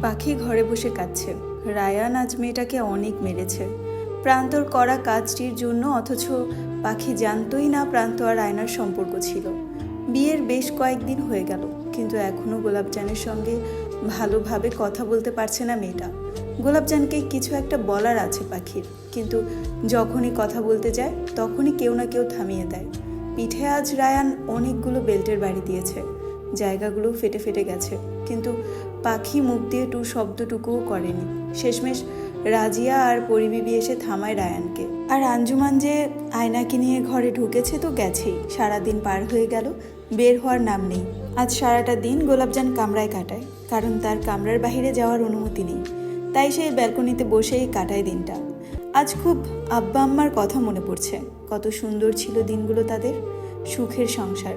পাখি ঘরে বসে কাঁদছে। রায়ান আজ মেয়েটাকে অনেক মেরেছে প্রান্তর করা কাজটির জন্য, অথচ পাখি জানতই না প্রান্ত আর আয়নার সম্পর্ক ছিল। বিয়ের বেশ কয়েকদিন হয়ে গেল, কিন্তু এখনও গোলাপজানের সঙ্গে ভালোভাবে কথা বলতে পারছে না মেয়েটা। গোলাপজানকে কিছু একটা বলার আছে পাখির, কিন্তু যখনই কথা বলতে যায় তখনই কেউ না কেউ থামিয়ে দেয়। পিঠে আজ রায়ান অনেকগুলো বেল্টের বাড়ি দিয়েছে, জায়গাগুলো ফেটে ফেটে গেছে, কিন্তু পাখি মুখ দিয়ে টু শব্দটুকুও করেনি। শেষমেশ রাজিয়া আর পরিবিবি এসে থামায় রায়ানকে। আর আঞ্জুমান যে আয়নাকে নিয়ে ঘরে ঢুকেছে তো গেছেই, সারাদিন পার হয়ে গেল, বের হওয়ার নাম নেই। আজ সারাটা দিন গোলাপজান কামরায় কাটায়, কারণ তার কামরার বাইরে যাওয়ার অনুমতি নেই, তাই সেই ব্যালকনিতে বসেই কাটায় দিনটা। আজ খুব আব্বা আম্মার কথা মনে পড়ছে, কত সুন্দর ছিল দিনগুলো তাদের, সুখের সংসার,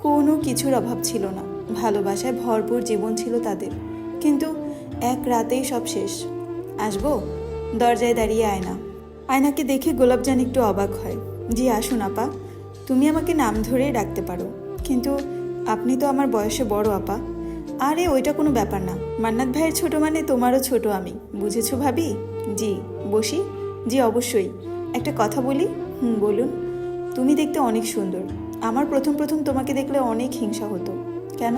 কোনো কিছুর অভাব ছিল না, ভালোবাসায় ভরপুর জীবন ছিল তাদের। কিন্তু এক রাতেই সব শেষ। আসবো? দরজায় দাঁড়িয়ে আয়নাকে দেখে গোলাপজান একটু অবাক হয়। জি আসুন আপা, তুমি আমাকে নাম ধরেই ডাকতে পারো, কিন্তু আপনি তো আমার বয়সে বড় আপা। আরে ওইটা কোনো ব্যাপার না, মান্নাত ভাইয়ের ছোট মানে তোমারও ছোট আমি, বুঝেছো ভাবি? জি বসি? জি অবশ্যই। একটা কথা বলি? বলুন। তুমি দেখতে অনেক সুন্দর, আমার প্রথম তোমাকে দেখলে অনেক হিংসা হতো। কেন?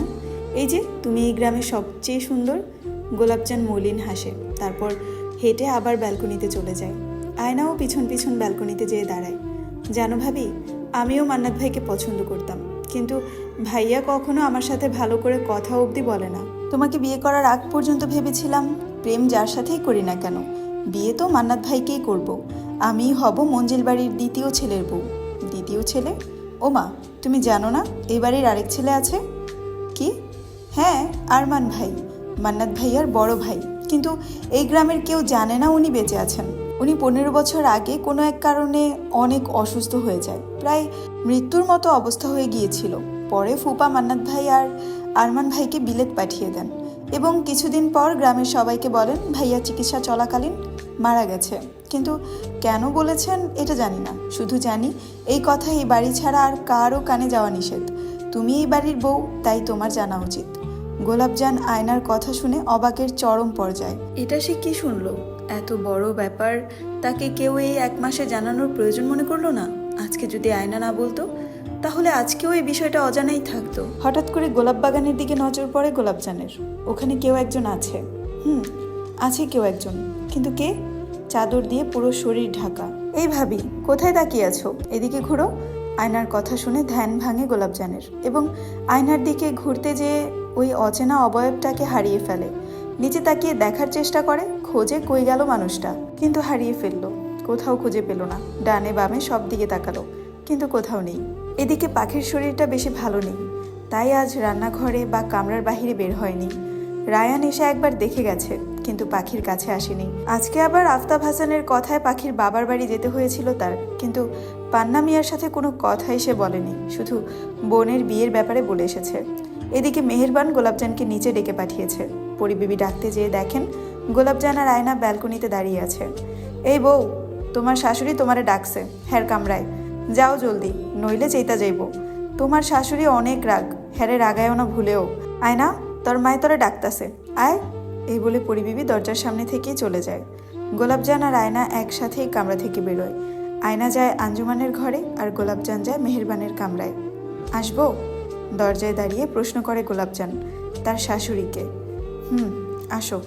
এই যে তুমি এই গ্রামের সবচেয়ে সুন্দর। গোলাপজান মলিন হাসে, তারপর হেঁটে আবার ব্যালকনিতে চলে যায়। আয়নাও পিছন পিছন ব্যালকনিতে যেয়ে দাঁড়ায়। জানো ভাবি, আমিও মান্নাত ভাইকে পছন্দ করতাম, কিন্তু ভাইয়া কখনো আমার সাথে ভালো করে কথা অবধি বলে না। তোমাকে বিয়ে করার আগ পর্যন্ত ভেবেছিলাম প্রেম যার সাথেই করি না কেন, বিয়ে তো মান্নাত ভাইকেই করব। আমিই হব মঞ্জিল বাড়ির দ্বিতীয় ছেলের বউ। দ্বিতীয় ছেলে? ও মা, তুমি জানো না এই বাড়ির আরেক ছেলে আছে? কি? হ্যাঁ, আরমান ভাই, মান্নাত ভাইয়ার বড় ভাই। কিন্তু এই গ্রামের কেউ জানে না উনি বেঁচে আছেন। উনি 15 বছর আগে কোনো এক কারণে অনেক অসুস্থ হয়ে যায়, প্রায় মৃত্যুর মতো অবস্থা হয়ে গিয়েছিল। পরে ফুপা মান্নাত ভাই আর আরমান ভাইকে বিলেত পাঠিয়ে দেন, এবং কিছুদিন পর গ্রামের সবাইকে বলেন ভাইয়া চিকিৎসা চলাকালীন মারা গেছে। কিন্তু কেন বলেছেন এটা জানি না, শুধু জানি এই কথা এই বাড়ি ছাড়া আর কারও কানে যাওয়া নিষেধ। তুমি এই বাড়ির বউ, তাই তোমার জানা উচিত। গোলাপজান আয়নার কথা শুনে অবাকের চরম পর্যায়ে। এটা সে কি শুনলো? এত বড় ব্যাপার তাকে কেউ এই 1 মাসে জানানোর প্রয়োজন মনে করলো না? আজকে যদি আয়না না বলতো, তাহলে আজকেও এই বিষয়টা অজানাই থাকতো। হঠাৎ করে গোলাপ বাগানের দিকে নজর পড়ে গোলাপজানের। ওখানে কেউ একজন আছে। আছে কেউ একজন, কিন্তু কে? চাদর দিয়ে পুরো শরীর ঢাকা। এই ভাবি, কোথায় তাকিয়ে আছো? এদিকে ঘুরো। আয়নার কথা শুনে ধ্যান ভাঙে গোলাপজানের, এবং আয়নার দিকে ঘুরতে যেয়ে ওই অচেনা অবয়বটাকে হারিয়ে ফেলে। নিচে তাকিয়ে দেখার চেষ্টা করে, খোঁজে কই গেল মানুষটা, কিন্তু হারিয়ে ফেললো। কোথাও খুঁজে পেল না। ডানে বামে সব দিকে তাকালো, কিন্তু কোথাও নেই। এদিকে পাখির শরীরটা বেশি ভালো নেই, তাই আজ রান্নাঘরে বা কামরার বাহিরে বের হয়নি। রায়ান এসে একবার দেখে গেছে, কিন্তু পাখির কাছে আসেনি। আজকে আবার আফতাব হাসানের কথায় পাখির বাবার বাড়ি যেতে হয়েছিল তার, কিন্তু পান্না মিয়ার সাথে কোনো কথাই সে বলেনি, শুধু বোনের বিয়ের ব্যাপারে বলে এসেছে। এদিকে মেহেরবান গোলাপজানকে নিচে ডেকে পাঠিয়েছে। পরিবেবি ডাকতে যেয়ে দেখেন গোলাপজান আর আয়না ব্যালকনিতে দাঁড়িয়ে আছে। এই বউ, তোমার শাশুড়ি তোমারে ডাকছে হ্যার কামরায়, যাও জলদি, নইলে চেইতা যাইব। তোমার শাশুড়ি অনেক রাগ, হ্যারে রাগায়ও না ভুলেও। আয়না, তোর মায় তোরে ডাকতাছে, আয়। এই বলে পরিবিবি দরজার সামনে থেকেই চলে যায়। গোলাপজান আর আয়না একসাথেই কামরা থেকে বেরোয়। আয়না যায় আঞ্জুমানের ঘরে, আর গোলাপজান যায় মেহেরবানের কামরায়। আসবো? দরজায় দাঁড়িয়ে প্রশ্ন করে গোলাপজান তার শাশুড়িকে। আসো,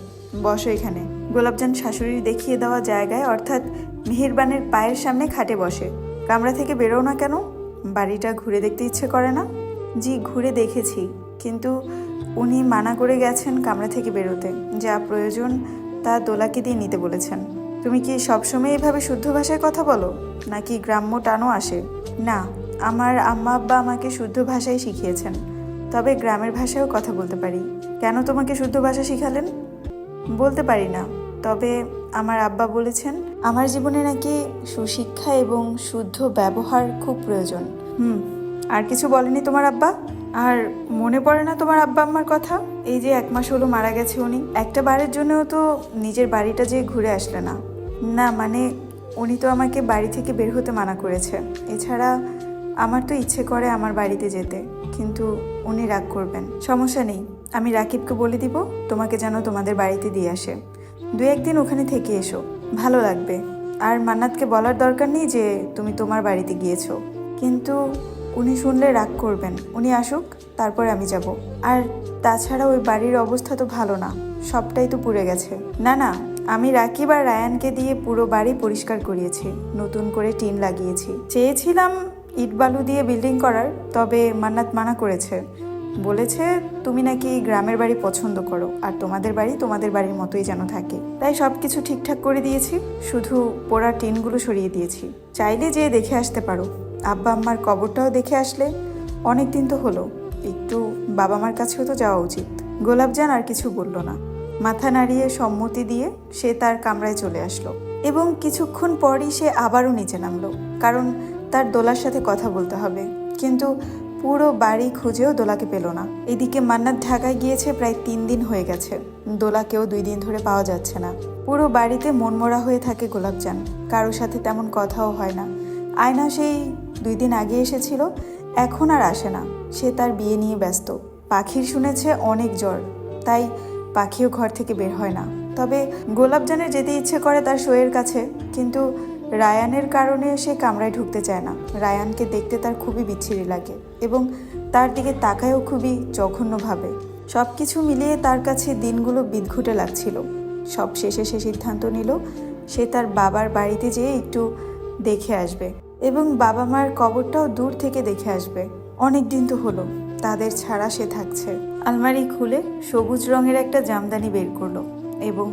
বসো এখানে। গোলাপজান শাশুড়ির দেখিয়ে দেওয়া জায়গায়, অর্থাৎ মেহেরবানের পায়ের সামনে খাটে বসে। কামরা থেকে বেরো না কেন? বাড়িটা ঘুরে দেখতে ইচ্ছে করে না? জি ঘুরে দেখেছি, কিন্তু উনি মানা করে গেছেন কামরা থেকে বেরোতে, যা প্রয়োজন তা দোলাকে দিয়ে নিতে বলেছেন। তুমি কি সবসময় এভাবে শুদ্ধ ভাষায় কথা বলো, নাকি গ্রাম্য টানও আসে? না, আমার আম্মা আব্বা আমাকে শুদ্ধ ভাষায় শিখিয়েছেন, তবে গ্রামের ভাষায়ও কথা বলতে পারি। কেন তোমাকে শুদ্ধ ভাষা শিখালেন? বলতে পারি না, তবে আমার আব্বা বলেছেন আমার জীবনে নাকি সুশিক্ষা এবং শুদ্ধ ব্যবহার খুব প্রয়োজন। আর কিছু বলেনি তোমার আব্বা? আর মনে পড়ে না তোমার আব্বা আম্মার কথা? এই যে 1 মাস হলো মারা গেছে উনি, একটা বারের জন্যও তো নিজের বাড়িটা যেয়ে ঘুরে আসলে না। না মানে উনি তো আমাকে বাড়ি থেকে বের হতে মানা করেছে। এছাড়া আমার তো ইচ্ছে করে আমার বাড়িতে যেতে, কিন্তু উনি রাগ করবেন। সমস্যা নেই, আমি রাকিবকে বলে দিব তোমাকে যেন তোমাদের বাড়িতে দিয়ে আসে। 2-1 দিন ওখানে থেকে এসো, ভালো লাগবে। আর মান্নাতকে বলার দরকার নেই যে তুমি তোমার বাড়িতে গিয়েছো। কিন্তু উনি শুনলে রাগ করবেন। উনি আসুক, তারপরে আমি যাব। আর তাছাড়া ওই বাড়ির অবস্থা তো ভালো না, সবটাই তো পুড়ে গেছে। না না, আমি রাকিব আর রায়ানকে দিয়ে পুরো বাড়ি পরিষ্কার করিয়েছি, নতুন করে টিন লাগিয়েছি। চেয়েছিলাম ইট বালু দিয়ে বিল্ডিং করার, তবে মান্নাত মানা করেছে। বলেছে তুমি নাকি গ্রামের বাড়ি পছন্দ করো, আর তোমাদের বাড়ি তোমাদের বাড়ির মতোই যেন থাকে। তাই সব কিছু ঠিকঠাক করে দিয়েছি, শুধু পোড়া টিনগুলো সরিয়ে দিয়েছি। চাইলে যেয়ে দেখে আসতে পারো। আব্বা আম্মার কবরটাও দেখে আসলে, অনেক দিন তো হলো, একটু বাবা মার কাছেও তো যাওয়া উচিত। গোলাপজান আর কিছু বলল না, মাথা নাড়িয়ে সম্মতি দিয়ে সে তার কামরায় চলে আসলো। এবং কিছুক্ষণ পরই সে আবারও নিচে নামলো, কারণ তার দোলার সাথে কথা বলতে হবে। কিন্তু পুরো বাড়ি খুঁজেও দোলাকে পেল না। এদিকে মান্নাত ঢাকায় গিয়েছে প্রায় 3 দিন হয়ে গেছে, দোলাকেও 2 দিন ধরে পাওয়া যাচ্ছে না। পুরো বাড়িতে মনমরা হয়ে থাকে গোলাপজান, কারোর সাথে তেমন কথাও হয় না। আয়না সেই 2 দিন আগে এসেছিল, এখন আর আসে না। সে তার বিয়ে নিয়ে ব্যস্ত। পাখির শুনেছে অনেক জ্বর, তাই পাখিও ঘর থেকে বের হয় না। তবে গোলাপজানের যেতে ইচ্ছে করে তার শোয়ের কাছে, কিন্তু রায়ানের কারণে সে কামরায় ঢুকতে চায় না। রায়ানকে দেখতে তার খুবই বিচ্ছিরি লাগে এবং তার দিকে তাকায়ও খুবই জঘন্যভাবে। সব কিছু মিলিয়ে তার কাছে দিনগুলো বিদঘুটে লাগছিল। সব শেষে সে সিদ্ধান্ত নিল সে তার বাবার বাড়িতে যেয়ে একটু দেখে আসবে এবং বাবা মার কবরটাও দূর থেকে দেখে আসবে। অনেক দিন তো হলো তাদের ছাড়া সে থাকছে। আলমারি খুলে সবুজ রঙের একটা জামদানি বের করলো এবং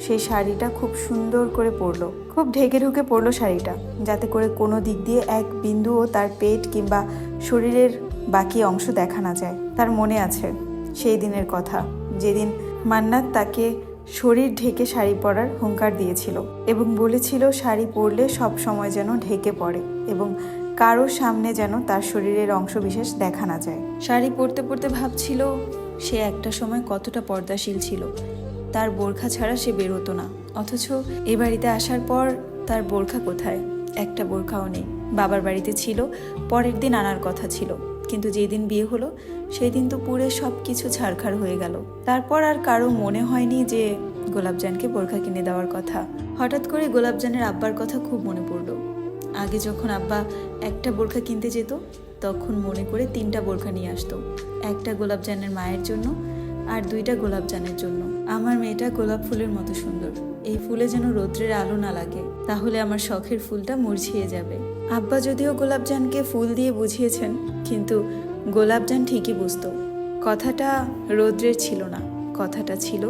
সেই শাড়িটা খুব সুন্দর করে পরলো। খুব ঢেকে ঢুকে পরলো শাড়িটা, যাতে করে কোনো দিক দিয়ে এক বিন্দুও তার পেট কিংবা শরীরের বাকি অংশ দেখা না যায়। তার মনে আছে সেই দিনের কথা, যেদিন মান্নাত তাকে শরীর ঢেকে শাড়ি পরার হুঙ্কার দিয়েছিল এবং বলেছিল শাড়ি পরলে সব সময় যেন ঢেকে পড়ে এবং কারো সামনে যেন তার শরীরের অংশ বিশেষ দেখা না যায়। শাড়ি পরতে পরতে ভাবছিল সে একটা সময় কতটা পর্দাশীল ছিল। তার বোরখা ছাড়া সে বের হতো না, অথচ এ বাড়িতে আসার পর তার বোরখা কোথায়? একটা বোরখাও নেই। বাবার বাড়িতে ছিল, পরের দিন আনার কথা ছিল, কিন্তু যেদিন বিয়ে হলো সেই দিন তো পুরে সব কিছু ছাড়খাড় হয়ে গেল। তারপর আর কারো মনে হয়নি যে গোলাপজানকে বোরখা কিনে দেওয়ার কথা। হঠাৎ করে গোলাপজানের আব্বার কথা খুব মনে পড়লো। আগে যখন আব্বা একটা বোরখা কিনতে যেত, তখন মনে করে 3টা বোরখা নিয়ে আসতো, একটা গোলাপজানের মায়ের জন্য আর 2টা গোলাপজানের জন্য। আমার মেয়েটা গোলাপ ফুলের মতো সুন্দর, এই ফুলে যেন রৌদ্রের আলো না লাগে, তাহলে আমার শখের ফুলটা মুরঝিয়ে যাবে। আব্বা যদিও গোলাপজানকে ফুল দিয়ে বুঝিয়েছেন, কিন্তু গোলাপজান ঠিকই বুঝতো কথাটা রৌদ্রের ছিল না, কথাটা ছিল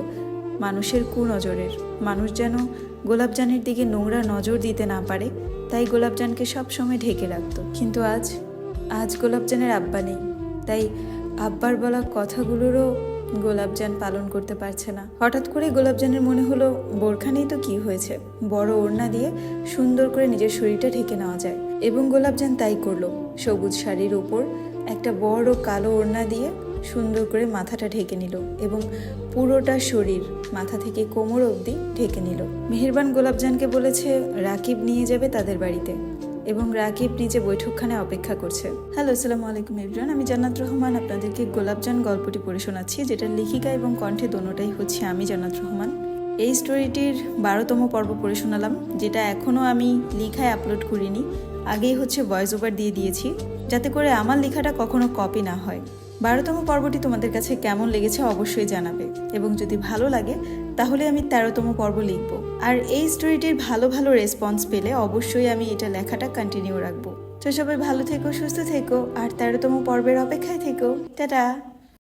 মানুষের কুনজরের। মানুষ যেন গোলাপজানের দিকে নোংরা নজর দিতে না পারে, তাই গোলাপজানকে সবসময় ঢেকে রাখতো। কিন্তু আজ গোলাপজানের আব্বা নেই, তাই আব্বার বলা কথাগুলোরও গোলাপজান পালন করতে পারছে না। হঠাৎ করে গোলাপজানের মনে হলো বোরখা নেই তো কি হয়েছে, বড় ওড়না দিয়ে সুন্দর করে নিজের শরীরটা ঢেকে নেওয়া যায়। এবং গোলাপজান তাই করলো। সবুজ শাড়ির উপর একটা বড় কালো ওড়না দিয়ে সুন্দর করে মাথাটা ঢেকে নিল এবং পুরোটা শরীর মাথা থেকে কোমর অবধি ঢেকে নিল। মেহেরবান গোলাপজানকে বলেছে রাকিব নিয়ে যাবে তাদের বাড়িতে এবং রাকিব নিচে বৈঠকখানে অপেক্ষা করছে। হ্যালো, আসসালামু আলাইকুম এভরিওয়ান, আমি জান্নাত রহমান আপনাদেরকে গোলাপজান গল্পটি পড়ে শোনাচ্ছি, যেটা লেখিকা এবং কণ্ঠে দোনোটাই হচ্ছে আমি, জান্নাত রহমান। এই স্টোরিটির 12তম পর্ব পড়ে শোনালাম, যেটা এখনও আমি লেখায় আপলোড করিনি। আগেই হচ্ছে ভয়েস ওভার দিয়ে দিয়েছি, যাতে করে আমার লেখাটা কখনো কপি না হয়। 12তম পর্বটি তোমাদের কাছে কেমন লেগেছে অবশ্যই জানাবে, এবং যদি ভালো লাগে তাহলে আমি 13তম পর্ব লিখব। আর এই স্টোরিটির ভালো ভালো রেসপন্স পেলে অবশ্যই আমি এটা লেখাটা কন্টিনিউ রাখবো। তো সবাই ভালো থেকো, সুস্থ থেকো, আর 13তম পর্বের অপেক্ষায় থেকো। টাটা।